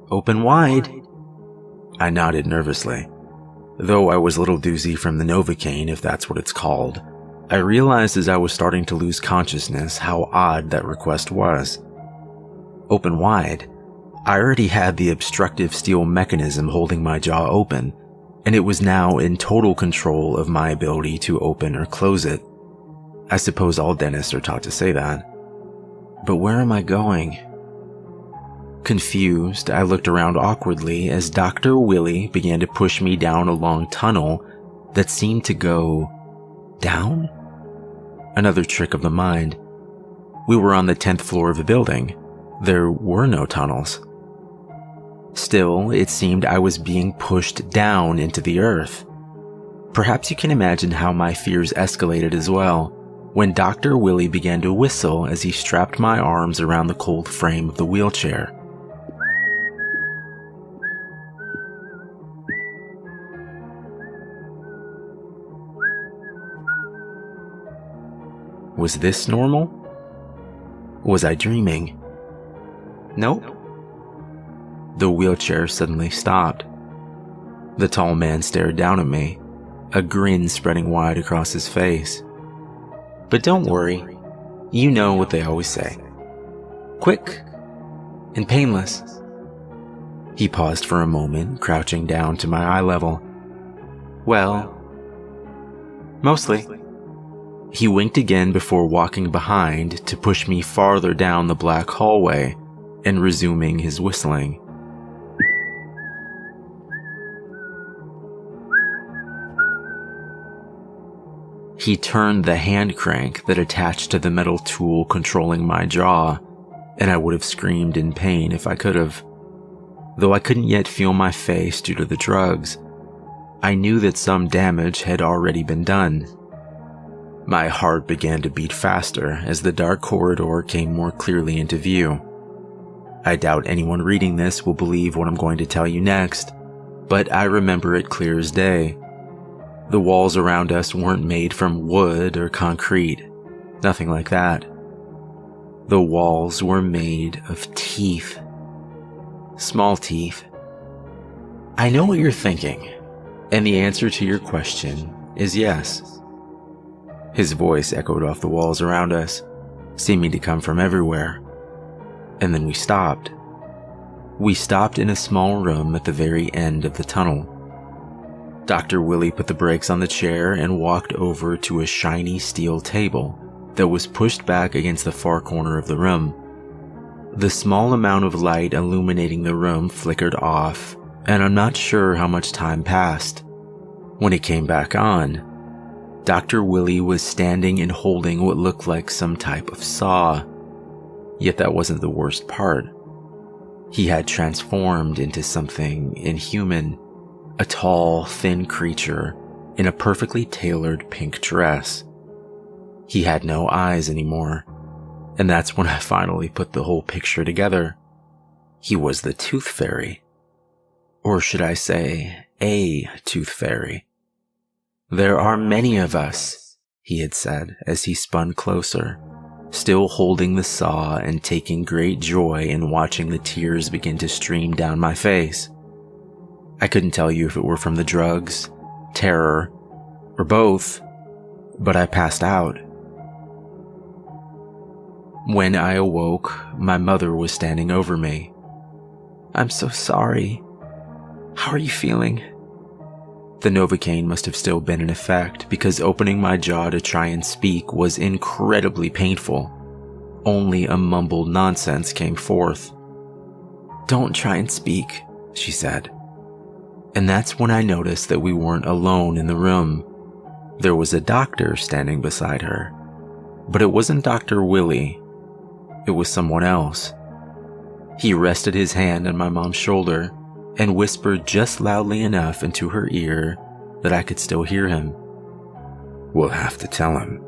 Open wide." I nodded nervously. Though I was a little doozy from the Novocaine, if that's what it's called, I realized as I was starting to lose consciousness how odd that request was. Open wide? I already had the obstructive steel mechanism holding my jaw open, and it was now in total control of my ability to open or close it. I suppose all dentists are taught to say that. But where am I going? Confused, I looked around awkwardly as Dr. Willie began to push me down a long tunnel that seemed to go down? Another trick of the mind. We were on the 10th floor of a building. There were no tunnels. Still, it seemed I was being pushed down into the earth. Perhaps you can imagine how my fears escalated as well when Dr. Willie began to whistle as he strapped my arms around the cold frame of the wheelchair. Was this normal? Was I dreaming? Nope. The wheelchair suddenly stopped. The tall man stared down at me, a grin spreading wide across his face. But don't worry, you know what they always say. Quick and painless. He paused for a moment, crouching down to my eye level. Well, mostly. He winked again before walking behind to push me farther down the black hallway and resuming his whistling. He turned the hand crank that attached to the metal tool controlling my jaw, and I would have screamed in pain if I could have. Though I couldn't yet feel my face due to the drugs, I knew that some damage had already been done. My heart began to beat faster as the dark corridor came more clearly into view. I doubt anyone reading this will believe what I'm going to tell you next, but I remember it clear as day. The walls around us weren't made from wood or concrete, nothing like that. The walls were made of teeth. Small teeth. I know what you're thinking, and the answer to your question is yes. His voice echoed off the walls around us, seeming to come from everywhere. And then we stopped. We stopped in a small room at the very end of the tunnel. Dr. Willie put the brakes on the chair and walked over to a shiny steel table that was pushed back against the far corner of the room. The small amount of light illuminating the room flickered off, and I'm not sure how much time passed. When it came back on, Dr. Willie was standing and holding what looked like some type of saw. Yet that wasn't the worst part. He had transformed into something inhuman, a tall, thin creature in a perfectly tailored pink dress. He had no eyes anymore, and that's when I finally put the whole picture together. He was the Tooth Fairy. Or should I say, a Tooth Fairy. "There are many of us," he had said as he spun closer, still holding the saw and taking great joy in watching the tears begin to stream down my face. I couldn't tell you if it were from the drugs, terror, or both, but I passed out. When I awoke, my mother was standing over me. "I'm so sorry. How are you feeling?" The Novocaine must have still been in effect because opening my jaw to try and speak was incredibly painful. Only a mumbled nonsense came forth. "Don't try and speak," she said. And that's when I noticed that we weren't alone in the room. There was a doctor standing beside her. But it wasn't Dr. Willie. It was someone else. He rested his hand on my mom's shoulder and whispered just loudly enough into her ear that I could still hear him. "We'll have to tell him."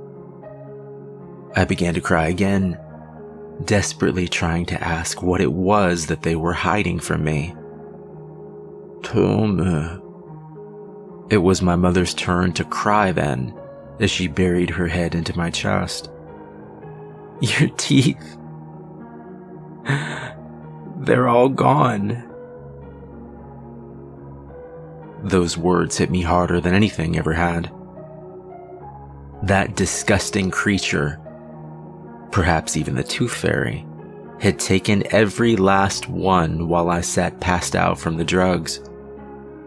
I began to cry again, desperately trying to ask what it was that they were hiding from me. "Tell me." It was my mother's turn to cry then, as she buried her head into my chest. "Your teeth. They're all gone," Those words hit me harder than anything ever had. That disgusting creature, perhaps even the Tooth Fairy, had taken every last one while I sat passed out from the drugs.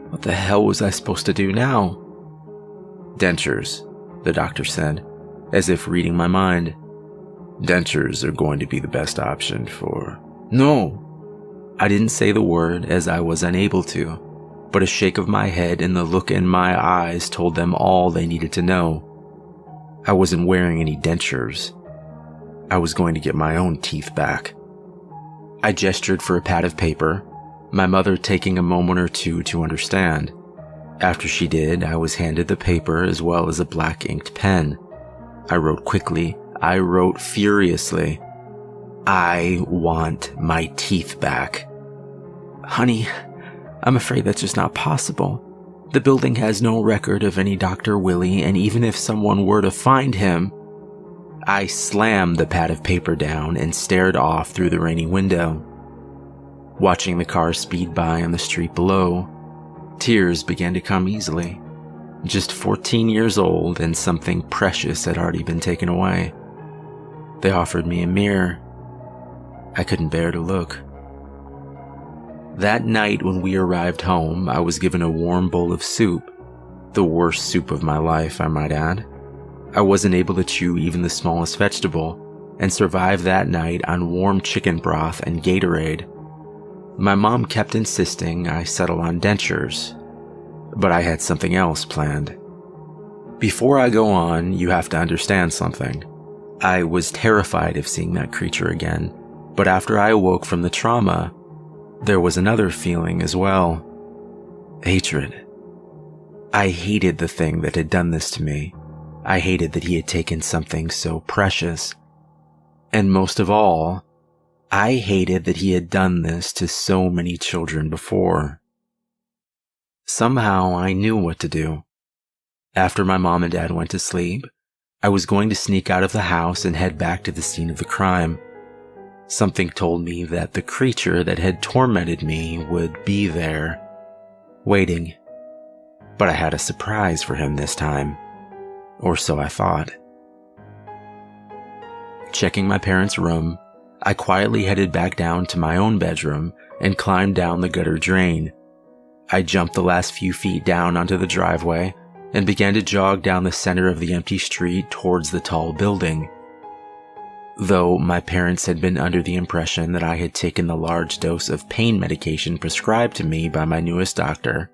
What the hell was I supposed to do now? Dentures, the doctor said, as if reading my mind. Dentures are going to be the best option for... No! I didn't say the word as I was unable to, but a shake of my head and the look in my eyes told them all they needed to know. I wasn't wearing any dentures. I was going to get my own teeth back. I gestured for a pad of paper, my mother taking a moment or two to understand. After she did, I was handed the paper as well as a black inked pen. I wrote quickly. I wrote furiously. I want my teeth back. Honey, I'm afraid that's just not possible. The building has no record of any Dr. Willie, and even if someone were to find him... I slammed the pad of paper down and stared off through the rainy window. Watching the car speed by on the street below, tears began to come easily. Just 14 years old and something precious had already been taken away. They offered me a mirror. I couldn't bear to look. That night when we arrived home, I was given a warm bowl of soup. The worst soup of my life, I might add. I wasn't able to chew even the smallest vegetable, and survived that night on warm chicken broth and Gatorade. My mom kept insisting I settle on dentures, but I had something else planned. Before I go on, you have to understand something. I was terrified of seeing that creature again, but after I awoke from the trauma, there was another feeling as well. Hatred. I hated the thing that had done this to me. I hated that he had taken something so precious. And most of all, I hated that he had done this to so many children before. Somehow I knew what to do. After my mom and dad went to sleep, I was going to sneak out of the house and head back to the scene of the crime. Something told me that the creature that had tormented me would be there, waiting. But I had a surprise for him this time. Or so I thought. Checking my parents' room, I quietly headed back down to my own bedroom and climbed down the gutter drain. I jumped the last few feet down onto the driveway and began to jog down the center of the empty street towards the tall building. Though my parents had been under the impression that I had taken the large dose of pain medication prescribed to me by my newest doctor,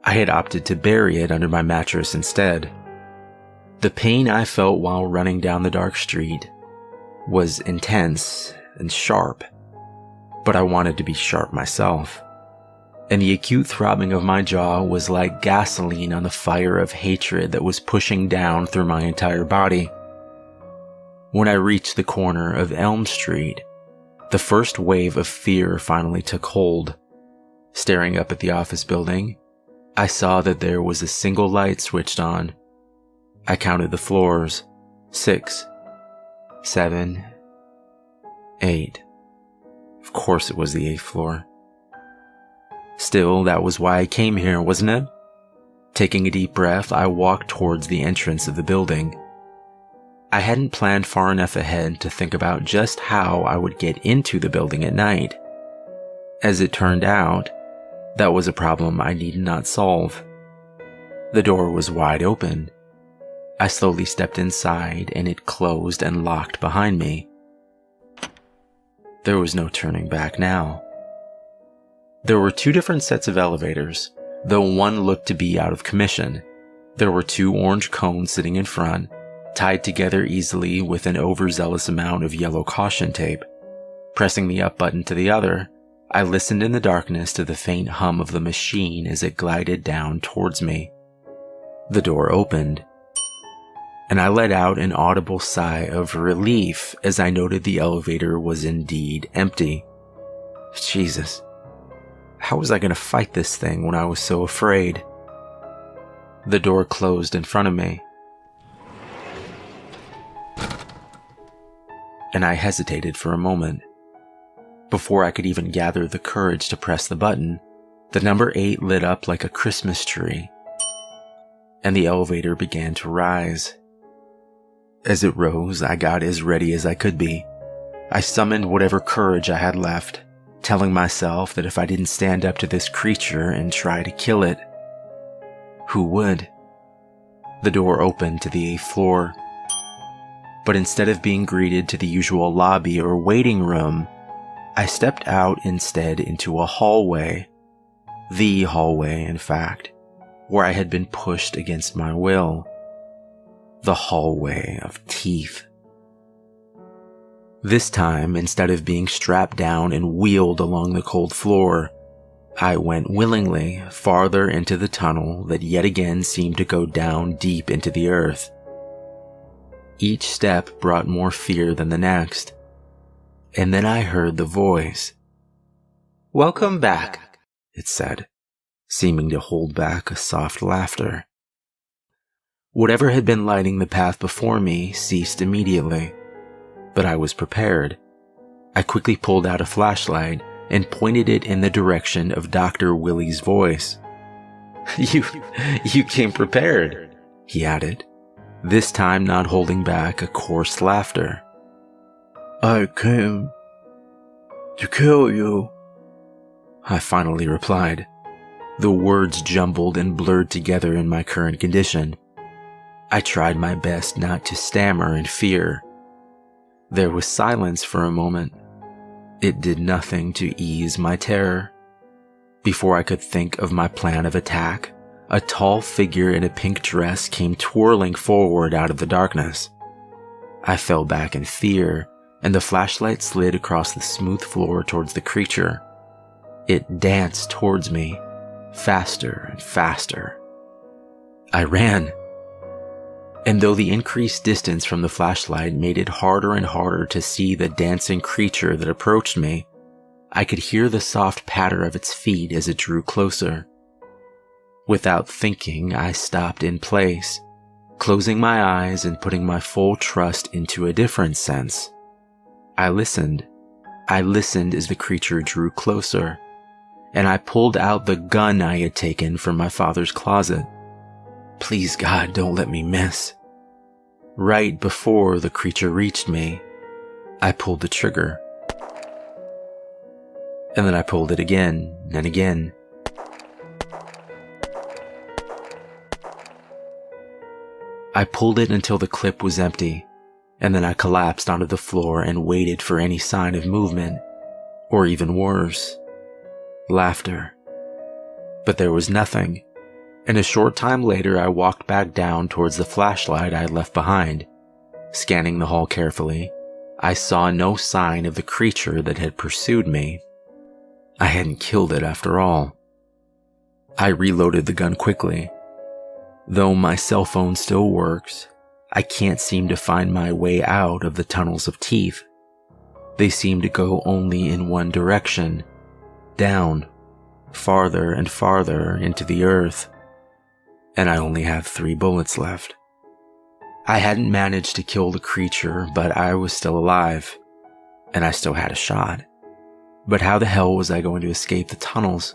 I had opted to bury it under my mattress instead. The pain I felt while running down the dark street was intense and sharp, but I wanted to be sharp myself. And the acute throbbing of my jaw was like gasoline on the fire of hatred that was pushing down through my entire body. When I reached the corner of Elm Street, the first wave of fear finally took hold. Staring up at the office building, I saw that there was a single light switched on. I counted the floors. 6, 7, 8. Of course it was the 8th floor. Still, that was why I came here, wasn't it? Taking a deep breath, I walked towards the entrance of the building. I hadn't planned far enough ahead to think about just how I would get into the building at night. As it turned out, that was a problem I needed not solve. The door was wide open. I slowly stepped inside and it closed and locked behind me. There was no turning back now. There were 2 different sets of elevators, though one looked to be out of commission. There were 2 orange cones sitting in front, tied together easily with an overzealous amount of yellow caution tape. Pressing the up button to the other, I listened in the darkness to the faint hum of the machine as it glided down towards me. The door opened, and I let out an audible sigh of relief as I noted the elevator was indeed empty. Jesus, how was I going to fight this thing when I was so afraid? The door closed in front of me, and I hesitated for a moment. Before I could even gather the courage to press the button, The number 8 lit up like a Christmas tree, and the elevator began to rise. As it rose, I got as ready as I could be. I summoned whatever courage I had left, telling myself that if I didn't stand up to this creature and try to kill it, who would? The door opened to the 8th floor, but instead of being greeted to the usual lobby or waiting room, I stepped out instead into a hallway. The hallway, in fact, where I had been pushed against my will. The hallway of teeth. This time, instead of being strapped down and wheeled along the cold floor, I went willingly farther into the tunnel that yet again seemed to go down deep into the earth. Each step brought more fear than the next, and then I heard the voice. "Welcome back," it said, seeming to hold back a soft laughter. Whatever had been lighting the path before me ceased immediately, but I was prepared. I quickly pulled out a flashlight and pointed it in the direction of Dr. Willie's voice. You came prepared," he added, this time not holding back a coarse laughter. "I came to kill you," I finally replied, the words jumbled and blurred together in my current condition. I tried my best not to stammer in fear. There was silence for a moment. It did nothing to ease my terror. Before I could think of my plan of attack, a tall figure in a pink dress came twirling forward out of the darkness. I fell back in fear, and the flashlight slid across the smooth floor towards the creature. It danced towards me, faster and faster. I ran. And though the increased distance from the flashlight made it harder and harder to see the dancing creature that approached me, I could hear the soft patter of its feet as it drew closer. Without thinking, I stopped in place, closing my eyes and putting my full trust into a different sense. I listened. I listened as the creature drew closer, and I pulled out the gun I had taken from my father's closet. Please God, don't let me miss. Right before the creature reached me, I pulled the trigger. And then I pulled it again and again. I pulled it until the clip was empty, and then I collapsed onto the floor and waited for any sign of movement, or even worse, laughter. But there was nothing. And a short time later, I walked back down towards the flashlight I had left behind. Scanning the hall carefully, I saw no sign of the creature that had pursued me. I hadn't killed it after all. I reloaded the gun quickly. Though my cell phone still works, I can't seem to find my way out of the tunnels of teeth. They seem to go only in one direction, down, farther and farther into the earth. And I only have 3 bullets left. I hadn't managed to kill the creature, but I was still alive, and I still had a shot. But how the hell was I going to escape the tunnels?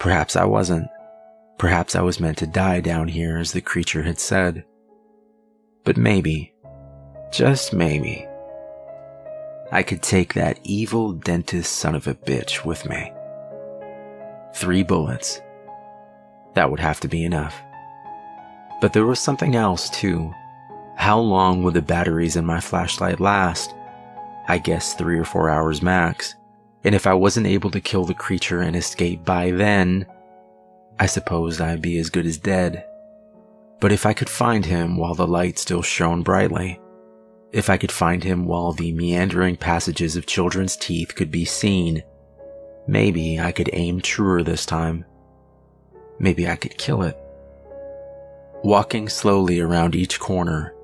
Perhaps I wasn't. Perhaps I was meant to die down here, as the creature had said. But maybe, just maybe, I could take that evil dentist son of a bitch with me. 3 bullets. That would have to be enough. But there was something else, too. How long would the batteries in my flashlight last? I guess 3 or 4 hours max. And if I wasn't able to kill the creature and escape by then, I suppose I'd be as good as dead. But if I could find him while the light still shone brightly, if I could find him while the meandering passages of children's teeth could be seen, maybe I could aim truer this time. Maybe I could kill it. Walking slowly around each corner,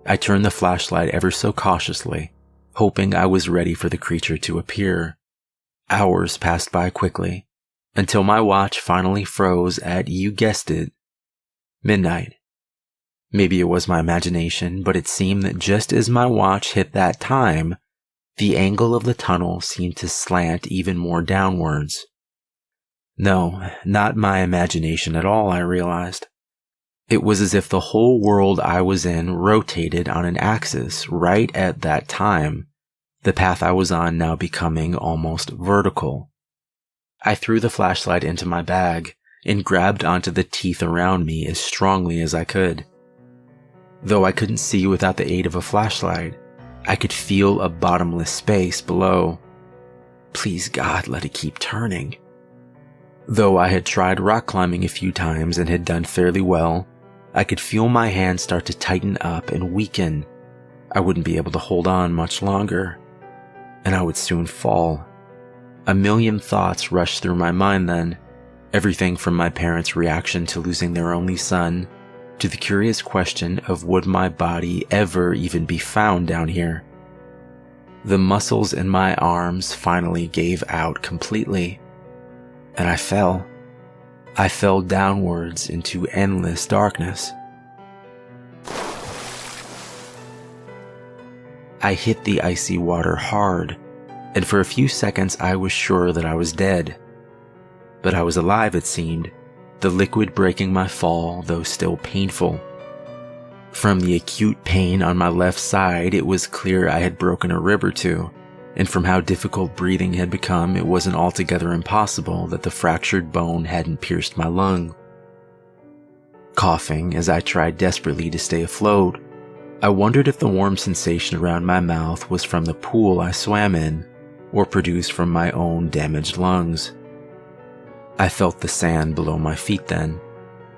I turned the flashlight ever so cautiously, hoping I was ready for the creature to appear. Hours passed by quickly, until my watch finally froze at, you guessed it, midnight. Maybe it was my imagination, but it seemed that just as my watch hit that time, the angle of the tunnel seemed to slant even more downwards. No, not my imagination at all, I realized. It was as if the whole world I was in rotated on an axis right at that time, the path I was on now becoming almost vertical. I threw the flashlight into my bag and grabbed onto the teeth around me as strongly as I could. Though I couldn't see without the aid of a flashlight, I could feel a bottomless space below. Please God, let it keep turning. Though I had tried rock climbing a few times and had done fairly well, I could feel my hands start to tighten up and weaken. I wouldn't be able to hold on much longer, and I would soon fall. A million thoughts rushed through my mind then, everything from my parents' reaction to losing their only son, to the curious question of would my body ever even be found down here. The muscles in my arms finally gave out completely, and I fell. I fell downwards into endless darkness. I hit the icy water hard, and for a few seconds I was sure that I was dead. But I was alive, it seemed, the liquid breaking my fall, though still painful. From the acute pain on my left side, it was clear I had broken a rib or two, and from how difficult breathing had become, it wasn't altogether impossible that the fractured bone hadn't pierced my lung. Coughing as I tried desperately to stay afloat, I wondered if the warm sensation around my mouth was from the pool I swam in, or produced from my own damaged lungs. I felt the sand below my feet then,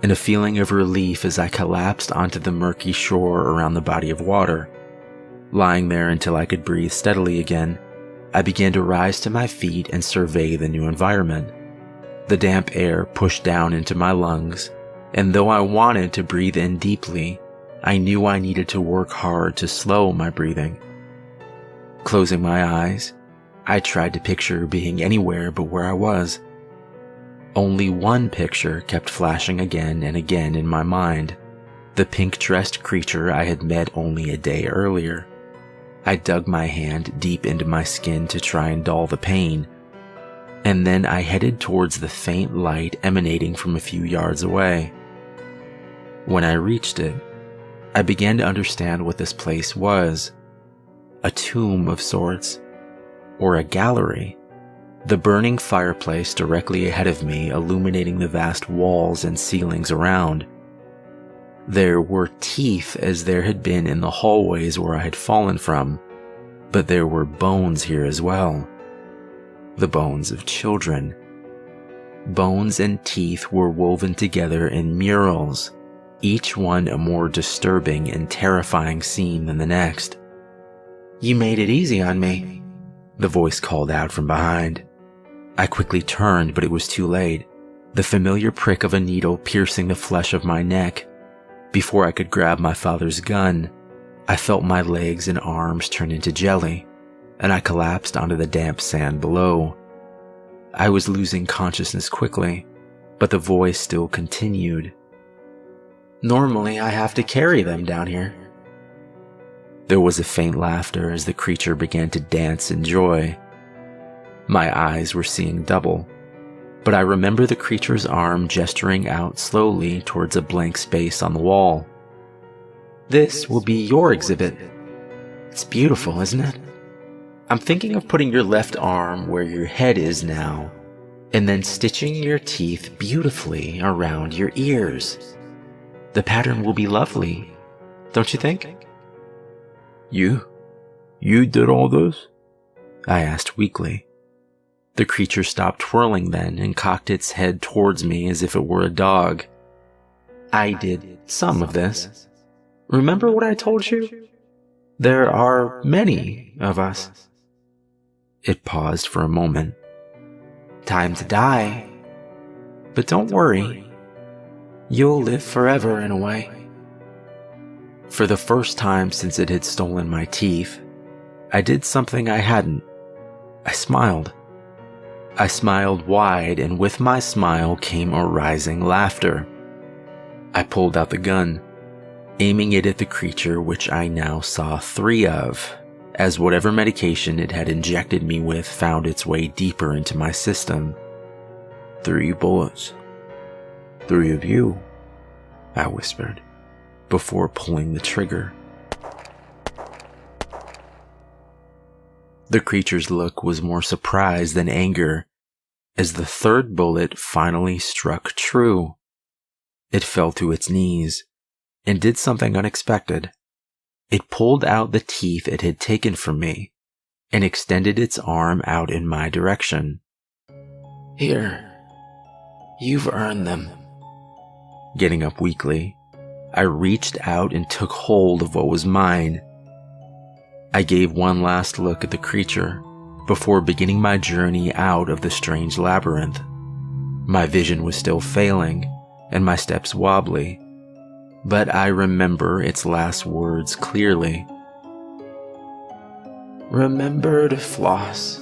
and a feeling of relief as I collapsed onto the murky shore around the body of water. Lying there until I could breathe steadily again, I began to rise to my feet and survey the new environment. The damp air pushed down into my lungs, and though I wanted to breathe in deeply, I knew I needed to work hard to slow my breathing. Closing my eyes, I tried to picture being anywhere but where I was. Only one picture kept flashing again and again in my mind, the pink-dressed creature I had met only a day earlier. I dug my hand deep into my skin to try and dull the pain, and then I headed towards the faint light emanating from a few yards away. When I reached it, I began to understand what this place was. A tomb of sorts, or a gallery. The burning fireplace directly ahead of me illuminating the vast walls and ceilings around. There were teeth as there had been in the hallways where I had fallen from, but there were bones here as well. The bones of children. Bones and teeth were woven together in murals, each one a more disturbing and terrifying scene than the next. "You made it easy on me," the voice called out from behind. I quickly turned, but it was too late, the familiar prick of a needle piercing the flesh of my neck. Before I could grab my father's gun, I felt my legs and arms turn into jelly, and I collapsed onto the damp sand below. I was losing consciousness quickly, but the voice still continued. "Normally I have to carry them down here." There was a faint laughter as the creature began to dance in joy. My eyes were seeing double, but I remember the creature's arm gesturing out slowly towards a blank space on the wall. "This will be your exhibit. It's beautiful, isn't it? I'm thinking of putting your left arm where your head is now, and then stitching your teeth beautifully around your ears. The pattern will be lovely, don't you think?" You did all this?" I asked weakly. The creature stopped twirling then and cocked its head towards me as if it were a dog. "I did some of this. Remember what I told you? There are many of us." It paused for a moment. "Time to die. But don't worry. You'll live forever in a way." For the first time since it had stolen my teeth, I did something I hadn't. I smiled. I smiled wide, and with my smile came a rising laughter. I pulled out the gun, aiming it at the creature which I now saw 3 of, as whatever medication it had injected me with found its way deeper into my system. 3 bullets. 3 of you, I whispered, before pulling the trigger. The creature's look was more surprise than anger as the 3rd bullet finally struck true. It fell to its knees and did something unexpected. It pulled out the teeth it had taken from me and extended its arm out in my direction. Here, you've earned them. Getting up weakly, I reached out and took hold of what was mine. I gave one last look at the creature before beginning my journey out of the strange labyrinth. My vision was still failing and my steps wobbly, but I remember its last words clearly. Remember to floss.